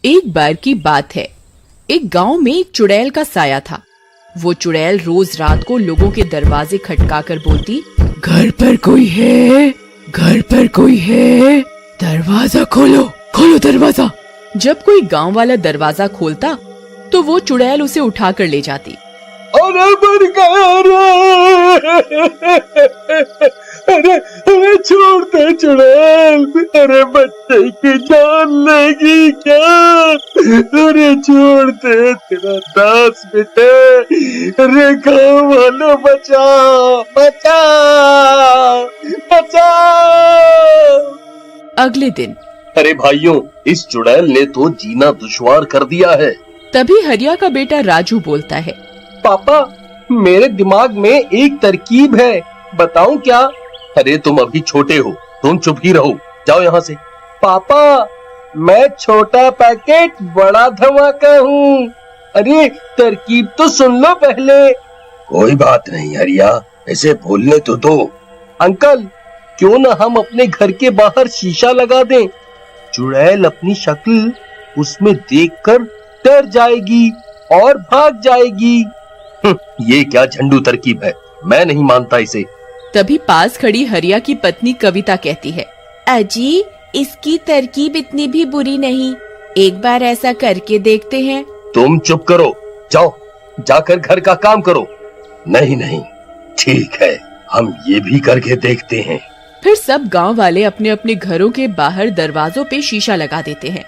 एक बार की बात है, एक गांव में एक चुड़ैल का साया था। वो चुड़ैल रोज रात को लोगों के दरवाजे खटकाकर बोलती, घर पर कोई है, घर पर कोई है, दरवाजा खोलो, खोलो दरवाजा। जब कोई गांव वाला दरवाजा खोलता तो वो चुड़ैल उसे उठाकर ले जाती। अरे मर गया, अरे छोड़ दे चुड़ैल, अरे बच्चे की जान लेगी क्या? अरे छोड़ दे, तेरा दास बेटे, अरे गाँव वालों बचाओ, बचाओ, बचाओ। अगले दिन, अरे भाइयों, इस चुड़ैल ने तो जीना दुश्वार कर दिया है। तभी हरिया का बेटा राजू बोलता है, पापा, मेरे दिमाग में एक तरकीब है, बताऊं क्या? अरे तुम अभी छोटे हो, तुम चुप ही रहो, जाओ यहाँ से। पापा, मैं छोटा पैकेट बड़ा धमाका हूँ। अरे तरकीब तो सुन लो पहले। कोई बात नहीं हरिया, ऐसे बोलने तो दो। अंकल, क्यों न हम अपने घर के बाहर शीशा लगा दें? चुड़ैल अपनी शक्ल उसमें देखकर डर जाएगी और भाग जाएगी। ये क्या झंडू तरकीब है, मैं नहीं मानता इसे। तभी पास खड़ी हरिया की पत्नी कविता कहती है, अजी, इसकी तरकीब इतनी भी बुरी नहीं, एक बार ऐसा करके देखते हैं। तुम चुप करो, जाओ जाकर घर का काम करो। नहीं नहीं, ठीक है, हम ये भी करके देखते हैं। फिर सब गांव वाले अपने अपने घरों के बाहर दरवाजों पे शीशा लगा देते हैं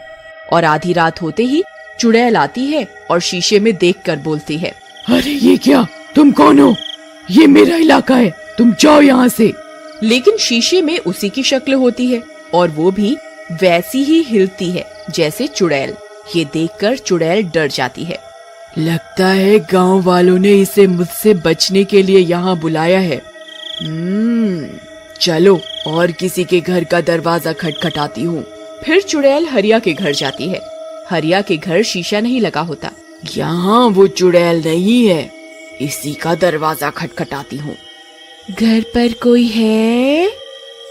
और आधी रात होते ही चुड़ैल आती है और शीशे में देखकर बोलती है, अरे ये क्या, तुम कौन हो? ये मेरा इलाका है, तुम जाओ यहाँ से। लेकिन शीशे में उसी की शक्ल होती है और वो भी वैसी ही हिलती है जैसे चुड़ैल। ये देखकर चुड़ैल डर जाती है। लगता है गांव वालों ने इसे मुझसे बचने के लिए यहाँ बुलाया है। चलो और किसी के घर का दरवाजा खटखटाती हूँ। फिर चुड़ैल हरिया के घर जाती है। हरिया के घर शीशा नहीं लगा होता। यहाँ वो चुड़ैल नहीं है, इसी का दरवाजा खटखटाती हूँ। घर पर कोई है?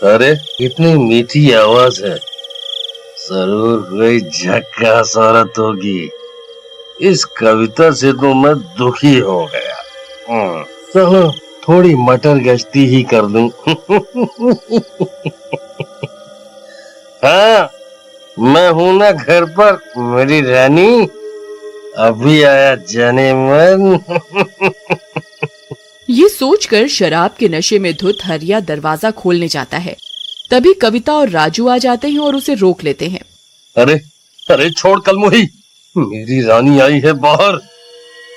अरे इतनी मीठी आवाज है, जरूर कोई झक्कास औरत होगी। इस कविता से तो मैं दुखी हो गया। चलो थोड़ी मटर गश्ती ही कर दूं। हाँ, मैं हूं ना घर पर, मेरी रानी, अभी आया जाने मन। ये सोचकर शराब के नशे में धुत हरिया दरवाजा खोलने जाता है। तभी कविता और राजू आ जाते हैं और उसे रोक लेते हैं। अरे अरे छोड़ कलमुही, मेरी रानी आई है बाहर।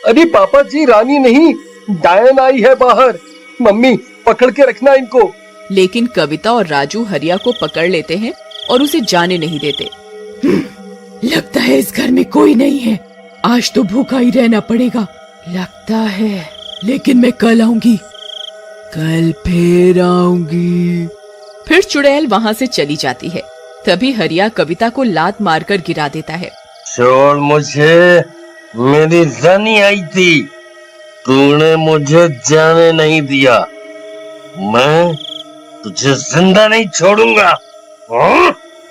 अरे पापा जी, रानी नहीं, डायन आई है बाहर। मम्मी पकड़ के रखना इनको। लेकिन कविता और राजू हरिया को पकड़ लेते हैं और उसे जाने नहीं देते। लगता है इस घर में कोई नहीं है, आज तो भूखा ही रहना पड़ेगा लगता है, लेकिन मैं कल आऊंगी, कल फिर आऊंगी। फिर चुड़ैल वहाँ से चली जाती है। तभी हरिया कविता को लात मारकर गिरा देता है। छोड़ मुझे, मेरी रानी आई थी, तूने मुझे जाने नहीं दिया, मैं तुझे जिंदा नहीं छोड़ूंगा।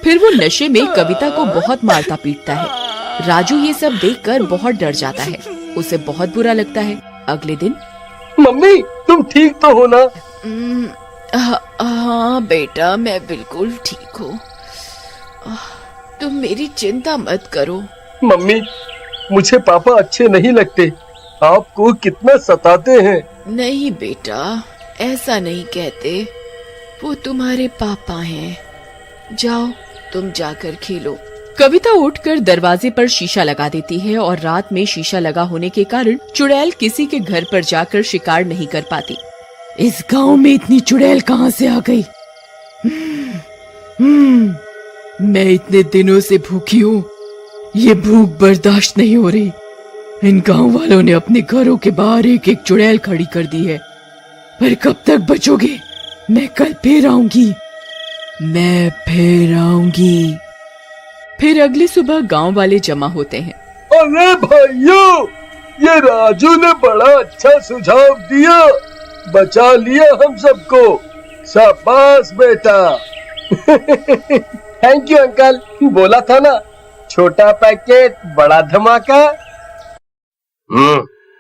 फिर वो नशे में कविता को बहुत मारता पीटता है। राजू ये सब देखकर बहुत डर जाता है, उसे बहुत बुरा लगता है। अगले दिन, मम्मी तुम ठीक तो हो ना? हाँ बेटा, मैं बिल्कुल ठीक हूँ, तुम मेरी चिंता मत करो। मम्मी, मुझे पापा अच्छे नहीं लगते, आपको कितना सताते हैं। नहीं बेटा, ऐसा नहीं कहते, वो तुम्हारे पापा हैं। जाओ तुम जाकर खेलो। कविता उठकर दरवाजे पर शीशा लगा देती है और रात में शीशा लगा होने के कारण चुड़ैल किसी के घर पर जाकर शिकार नहीं कर पाती। इस गांव में इतनी चुड़ैल कहाँ से आ गई? मैं इतने दिनों से भूखी हूँ, ये भूख बर्दाश्त नहीं हो रही। इन गांव वालों ने अपने घरों के बाहर एक एक चुड़ैल खड़ी कर दी है, पर कब तक बचोगे? मैं कल फिर आऊंगी, मैं फिर आऊंगी। फिर अगली सुबह गांव वाले जमा होते हैं। अरे भाइयों, ये राजू ने बड़ा अच्छा सुझाव दिया, बचा लिया हम सबको, शाबाश बेटा। थैंक यू अंकल, बोला था ना, छोटा पैकेट बड़ा धमाका।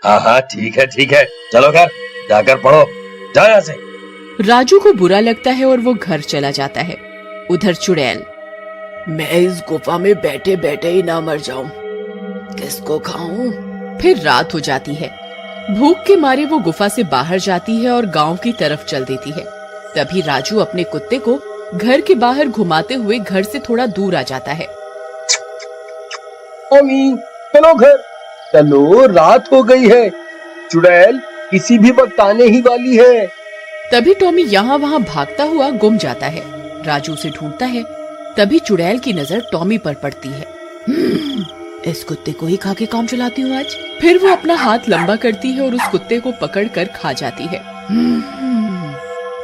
हाँ हाँ ठीक है चलो घर जाकर पढ़ो, जाओ यहाँ से। राजू को बुरा लगता है और वो घर चला जाता है। उधर चुड़ैल, मैं इस गुफा में बैठे बैठे ही ना मर जाऊं, किसको खाऊं? फिर रात हो जाती है। भूख के मारे वो गुफा से बाहर जाती है और गांव की तरफ चल देती है। तभी राजू अपने कुत्ते को घर के बाहर घुमाते हुए घर से थोड़ा दूर आ जाता है। अम्मी चलो घर चलो, रात हो गई है, चुड़ैल किसी भी वक्त आने ही वाली है। तभी टॉमी यहाँ वहाँ भागता हुआ गुम जाता है। राजू उसे ढूंढता है। तभी चुड़ैल की नजर टॉमी पर पड़ती है। इस कुत्ते को ही खा के काम चलाती हूँ आज। फिर वो अपना हाथ लंबा करती है और उस कुत्ते को पकड़कर खा जाती है।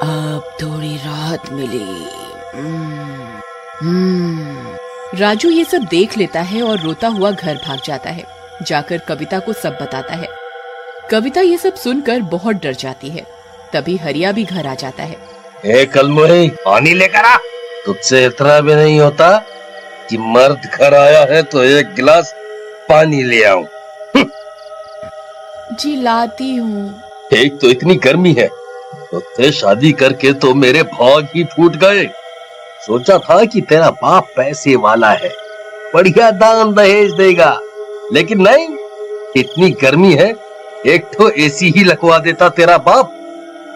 अब थोड़ी राहत मिली। राजू ये सब देख लेता है और रोता हुआ घर भाग जाता है। जाकर कविता को सब बताता है। कविता ये सब सुनकर बहुत डर जाती है। तभी हरिया भी घर आ जाता है। ए कलमुही, पानी लेकर आ। तुझसे इतना भी नहीं होता कि मर्द घर आया है तो एक गिलास पानी ले आऊं। जी लाती हूँ। एक तो इतनी गर्मी है, तुझसे शादी करके तो मेरे भाग ही फूट गए। सोचा था कि तेरा बाप पैसे वाला है, बढ़िया दान दहेज देगा, लेकिन नहीं, इतनी गर्मी है, एक तो एसी ही लगवा देता तेरा बाप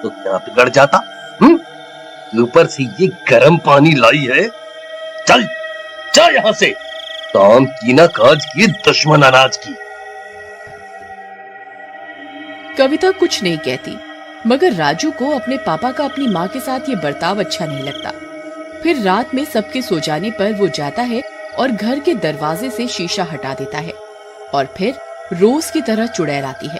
तो क्या बिगड़ जाता। ऊपर से ये गर्म पानी लाई है। चल चल यहाँ से, काम की ना काज की, दुश्मन अनाज की। कविता कुछ नहीं कहती, मगर राजू को अपने पापा का अपनी माँ के साथ ये बर्ताव अच्छा नहीं लगता। फिर रात में सबके सो जाने पर वो जाता है और घर के दरवाजे से शीशा हटा देता है और फिर रोज की तरह चुड़ैल आती है।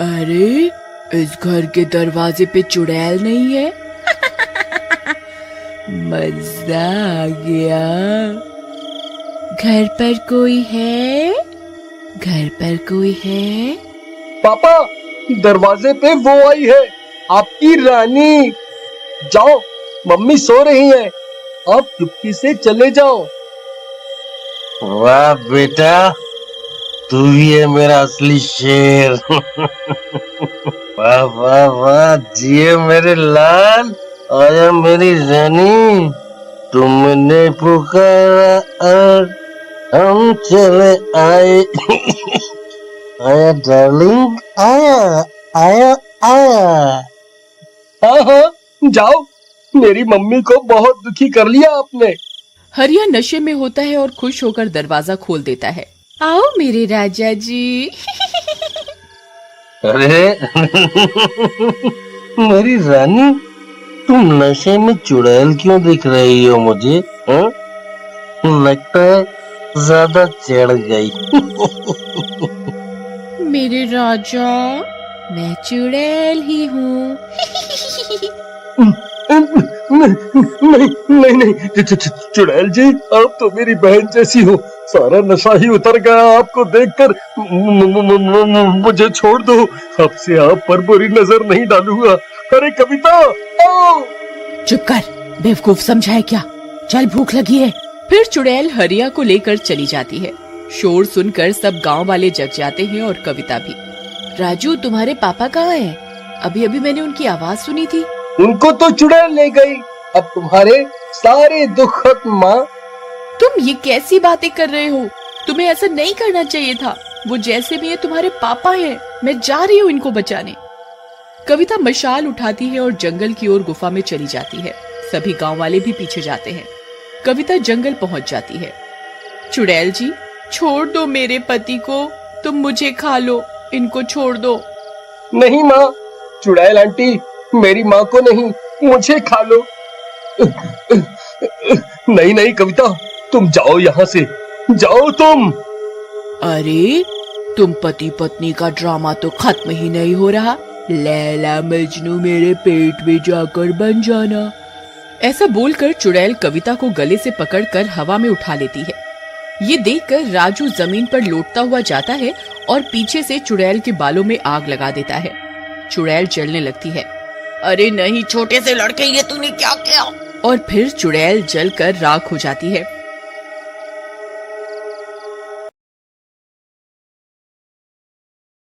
अरे इस घर के दरवाजे पे चुड़ैल नहीं है। मजा आ गया। घर पर कोई है? घर पर कोई है? पापा दरवाजे पे वो आई है, आपकी रानी। जाओ, मम्मी सो रही है, आप चुपके से चले जाओ। वाह बेटा, तू ही है मेरा असली शेर। वाह वाह वाह, जिए मेरे लाल, आया मेरी रानी, तुमने पुकारा और हम चले आए। आया डार्लिंग, आया आया आया। हाँ हाँ जाओ, मेरी मम्मी को बहुत दुखी कर लिया आपने। हरिया नशे में होता है और खुश होकर दरवाजा खोल देता है। आओ मेरे राजा जी। अरे मेरी रानी, तुम नशे में चुड़ैल क्यों दिख रही हो मुझे? लगता है ज्यादा चढ़ गई। मेरे राजा, मैं चुड़ैल ही हूँ। नहीं, चुड़ैल जी, आप तो मेरी बहन जैसी हो, सारा नशा ही उतर गया आपको देखकर। मुझे छोड़ दो, अब से आप पर बुरी नजर नहीं डालूंगा। अरे कविता, आओ। चुप कर, बेवकूफ समझा है क्या? चल, भूख लगी है। फिर चुड़ैल हरिया को लेकर चली जाती है। शोर सुनकर सब गांव वाले जग जाते हैं और कविता भी। राजू, तुम्हारे पापा कहाँ हैं? अभी अभी मैंने उनकी आवाज सुनी थी। उनको तो चुड़ैल ले गई, अब तुम्हारे सारे दुख खत्म। माँ, तुम ये कैसी बातें कर रहे हो? तुम्हें ऐसा नहीं करना चाहिए था। वो जैसे भी है तुम्हारे पापा हैं। मैं जा रही हूँ इनको बचाने। कविता मशाल उठाती है और जंगल की ओर गुफा में चली जाती है। सभी गांव वाले भी पीछे जाते हैं। कविता जंगल पहुंच जाती है। चुड़ैल जी, छोड़ दो मेरे पति को, तुम मुझे खा लो, इनको छोड़ दो। नहीं माँ, चुड़ैल आंटी, मेरी माँ को नहीं, मुझे खा लो। नहीं कविता, तुम जाओ यहाँ से, जाओ तुम। अरे, तुम पति पत्नी का ड्रामा तो खत्म ही नहीं हो रहा। लैला मजनू मेरे पेट में जाकर बन जाना। ऐसा बोलकर चुड़ैल कविता को गले से पकड़कर हवा में उठा लेती है। ये देखकर राजू जमीन पर लौटता हुआ जाता है और पीछे से चुड़ैल के बालों में आग लगा देता है। चुड़ैल जलने लगती है। अरे नहीं छोटे से लड़के, ये तूने क्या किया? और फिर चुड़ैल जलकर राख हो जाती है।